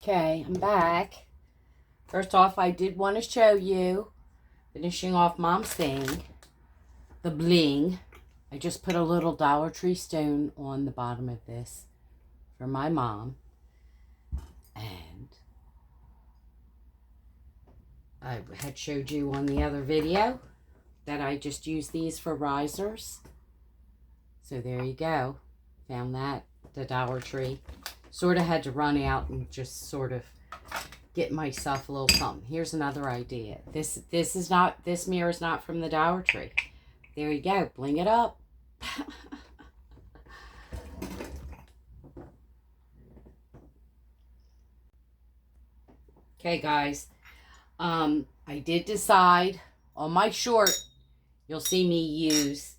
Okay, I'm back. First off, I did want to show you, finishing off Mom's thing, the bling. I just put a little Dollar Tree stone on the bottom of this for my mom. And I had showed you on the other video that I just use these for risers. So there you go. Found that at the Dollar Tree. Sort of had to run out and just sort of get myself a little something. Here's another idea. This mirror is not from the Dollar Tree. There you go. Bling it up. Okay, guys. I did decide on my short, you'll see me use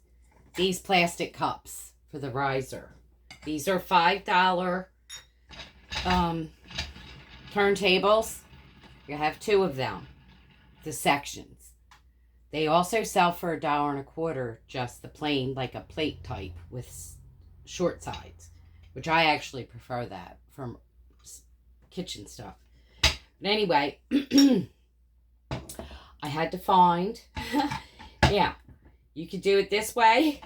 these plastic cups for the riser. These are $5 turntables. You have 2 of them, the sections. They also sell for $1.25, just the plain, like a plate type with short sides, which I actually prefer that from kitchen stuff. But anyway, I had to find, yeah, you could do it this way.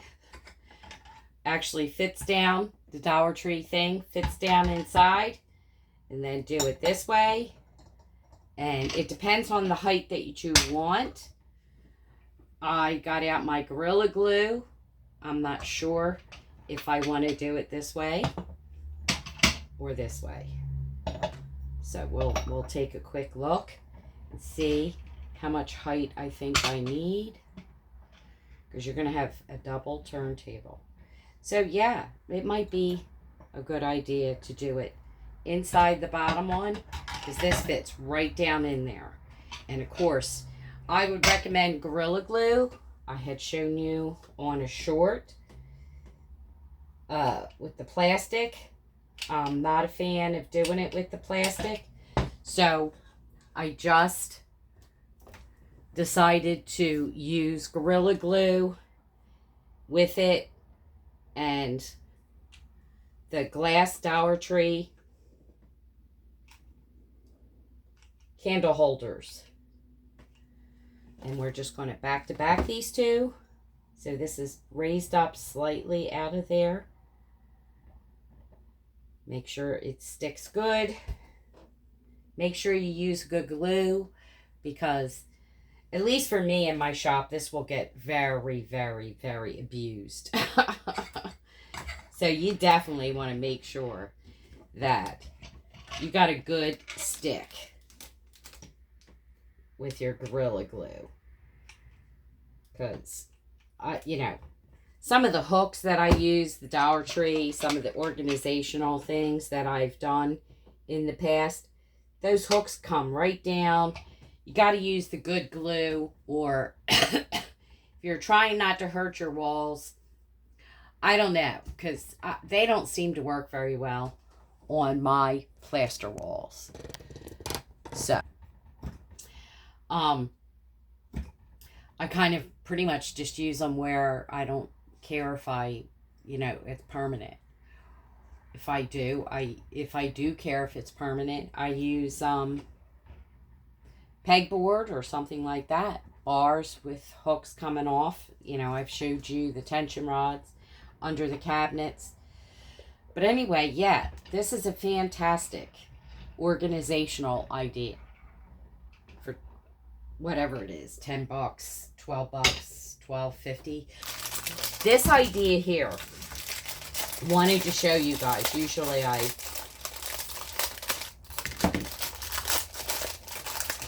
Actually fits down, the Dollar Tree thing fits down inside. And then do it this way. And it depends on the height that you want. I got out my Gorilla Glue. I'm not sure if I want to do it this way or this way. So we'll take a quick look and see how much height I think I need. Because you're going to have a double turntable. So yeah, it might be a good idea to do it inside the bottom one, because this fits right down in there. And of course, I would recommend Gorilla Glue. I had shown you on a short with the plastic. I'm not a fan of doing it with the plastic, so I just decided to use Gorilla Glue with it and the glass Dollar Tree candle holders. And we're just going to back to back these two. So this is raised up slightly out of there. Make sure it sticks good. Make sure you use good glue, because at least for me in my shop, this will get very, very, very abused. So you definitely want to make sure that you got a good stick with your Gorilla Glue. Because, some of the hooks that I use, the Dollar Tree, some of the organizational things that I've done in the past, those hooks come right down. You got to use the good glue, or if you're trying not to hurt your walls, I don't know, because they don't seem to work very well on my plaster walls. So, I kind of pretty much just use them where I don't care if it's permanent. If I do care if it's permanent, I use pegboard or something like that. Bars with hooks coming off. I've showed you the tension rods under the cabinets. But anyway, yeah, this is a fantastic organizational idea. For whatever it is, $10, $12, $12.50. This idea here, wanted to show you guys. Usually I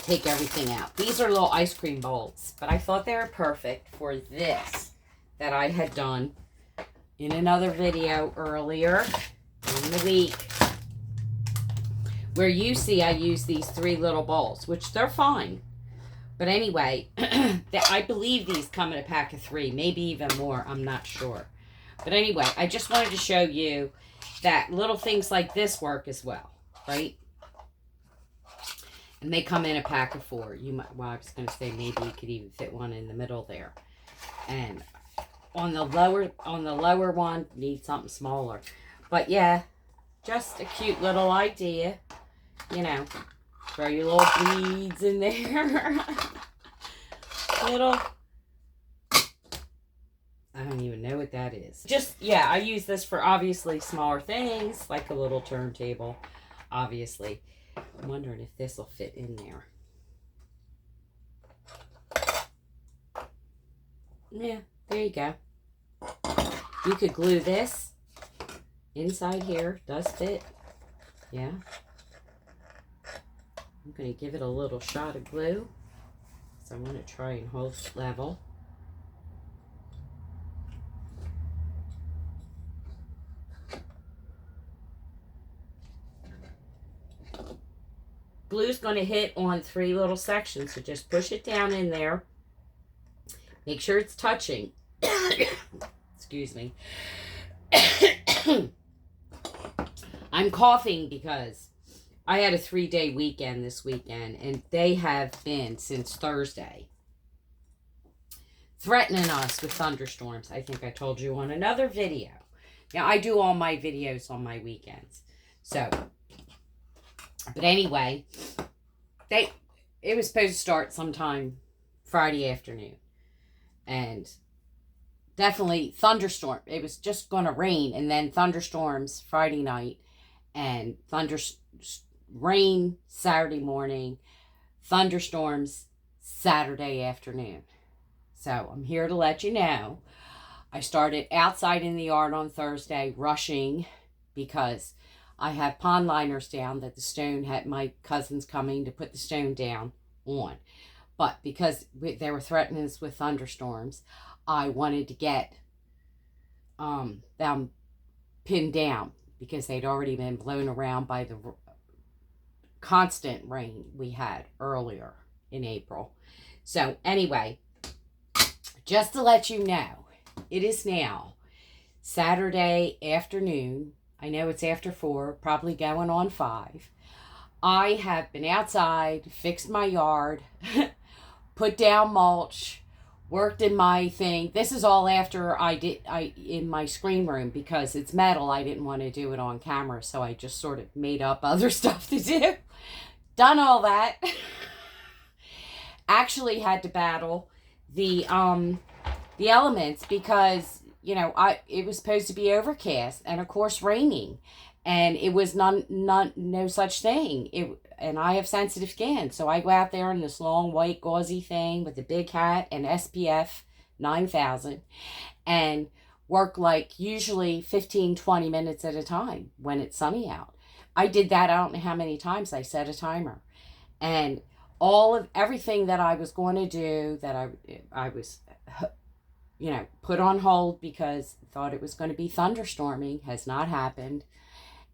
take everything out. These are little ice cream bowls, but I thought they were perfect for this that I had done in another video earlier in the week, where you see I use these 3 little bowls, which they're fine. But anyway, I believe these come in a pack of 3, maybe even more, I'm not sure. But anyway, I just wanted to show you that little things like this work as well, right? And they come in a pack of 4. I was going to say maybe you could even fit one in the middle there. And on the lower one, need something smaller. But yeah, just a cute little idea. you know, throw your little beads in there. Little, I don't even know what that is. Just, yeah, I use this for obviously smaller things, like a little turntable, obviously. I'm wondering if this will fit in there. Yeah, there you go. You could glue this inside here. Does fit. Yeah. I'm going to give it a little shot of glue. So I'm going to try and hold it level. Glue's going to hit on 3 little sections, so just push it down in there. Make sure it's touching. Excuse me. I'm coughing because I had a 3-day weekend this weekend, and they have been, since Thursday, threatening us with thunderstorms. I think I told you on another video. Now, I do all my videos on my weekends. So, but anyway, it was supposed to start sometime Friday afternoon. And definitely thunderstorm. It was just going to rain, and then thunderstorms Friday night, and rain Saturday morning, thunderstorms Saturday afternoon. So I'm here to let you know. I started outside in the yard on Thursday rushing because I have pond liners down that the stone had, my cousin's coming to put the stone down on. But because they were threatening us with thunderstorms, I wanted to get them pinned down because they'd already been blown around by the constant rain we had earlier in April. So anyway, just to let you know, it is now Saturday afternoon. I know it's after 4, probably going on 5. I have been outside, fixed my yard, put down mulch, worked in my thing. This is all after I in my screen room, because it's metal. I didn't want to do it on camera, so I just sort of made up other stuff to do. Done all that. Actually had to battle the elements because, you know, it was supposed to be overcast and of course raining, and it was no such thing. And I have sensitive skin, so I go out there in this long white gauzy thing with a big hat and SPF 9000 and work like usually 15-20 minutes at a time when it's sunny out. I did that, I don't know how many times. I set a timer, and everything that I was going to do that I was, you know, put on hold because I thought it was going to be thunderstorming has not happened,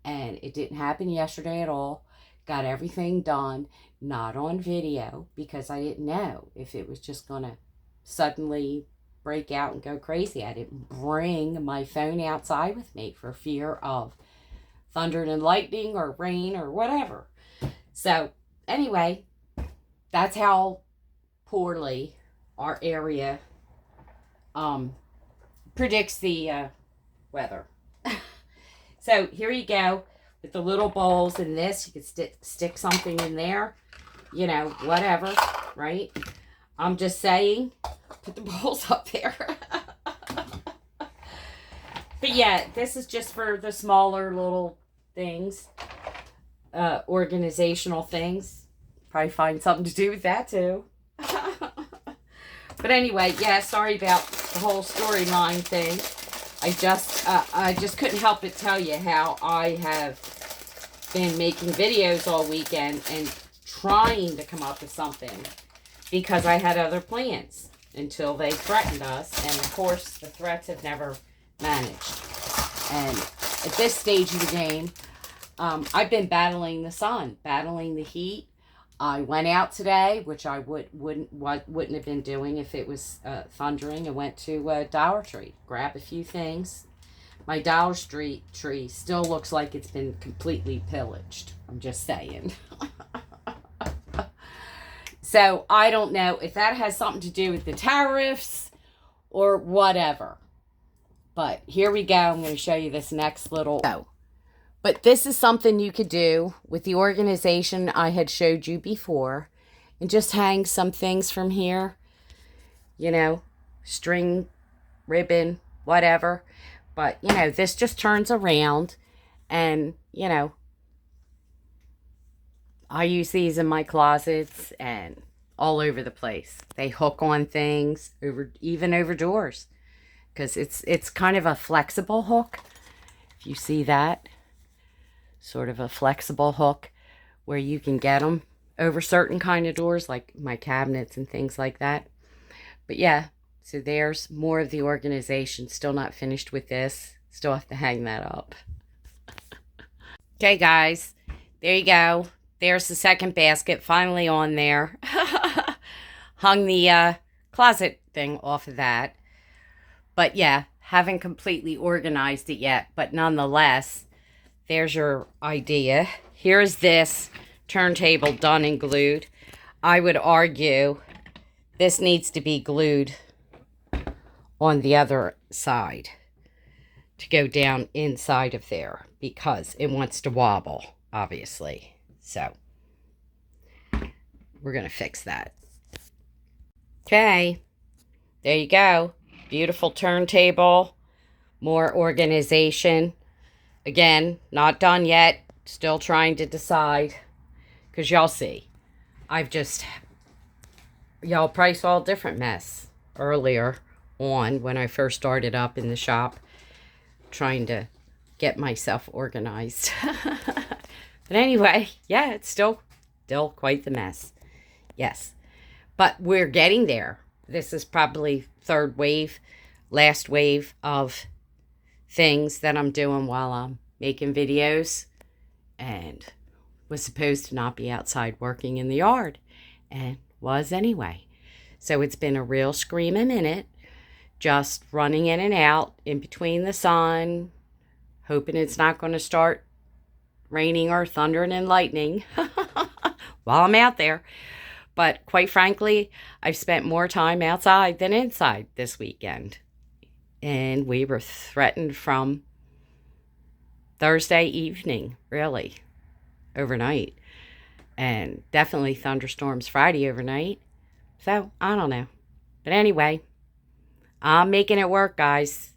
and it didn't happen yesterday at all. Got everything done, not on video, because I didn't know if it was just going to suddenly break out and go crazy. I didn't bring my phone outside with me for fear of thunder and lightning or rain or whatever. So anyway, that's how poorly our area predicts the weather. So here you go with the little bowls in this. You could stick something in there, you know, whatever, right? I'm just saying, put the bowls up there. But yeah, this is just for the smaller little things, organizational things. Probably find something to do with that too. But anyway, yeah, sorry about the whole storyline thing. I just couldn't help but tell you how I have been making videos all weekend and trying to come up with something because I had other plans until they threatened us. And of course, the threats have never managed. And at this stage of the game, I've been battling the sun, battling the heat. I went out today, which I wouldn't have been doing if it was thundering, and went to Dollar Tree, grab a few things. My Dollar Tree still looks like it's been completely pillaged. I'm just saying. So I don't know if that has something to do with the tariffs or whatever. But here we go. I'm going to show you this next little. So But this is something you could do with the organization I had showed you before. And just hang some things from here. You know, string, ribbon, whatever. But, you know, this just turns around. And, you know, I use these in my closets and all over the place. They hook on things, even over doors. Because it's kind of a flexible hook. If you see that. Sort of a flexible hook where you can get them over certain kind of doors, like my cabinets and things like that. But yeah, so there's more of the organization. Still not finished with this. Still have to hang that up. Okay, guys, there you go. There's the second basket finally on there. Hung the closet thing off of that. But yeah, haven't completely organized it yet. But nonetheless, there's your idea. Here's this turntable done and glued. I would argue this needs to be glued on the other side to go down inside of there because it wants to wobble, obviously. So we're going to fix that. Okay, there you go. Beautiful turntable, more organization. Again, not done yet. Still trying to decide. Because y'all see, y'all probably saw a different mess earlier on when I first started up in the shop. Trying to get myself organized. But anyway, yeah, it's still quite the mess. Yes. But we're getting there. This is probably third wave, last wave of things that I'm doing while I'm making videos, and was supposed to not be outside working in the yard, and was anyway. So it's been a real screaming minute, just running in and out in between the sun, hoping it's not going to start raining or thundering and lightning while I'm out there. But quite frankly, I've spent more time outside than inside this weekend. And we were threatened from Thursday evening, really, overnight. And definitely thunderstorms Friday overnight. So, I don't know. But anyway, I'm making it work, guys.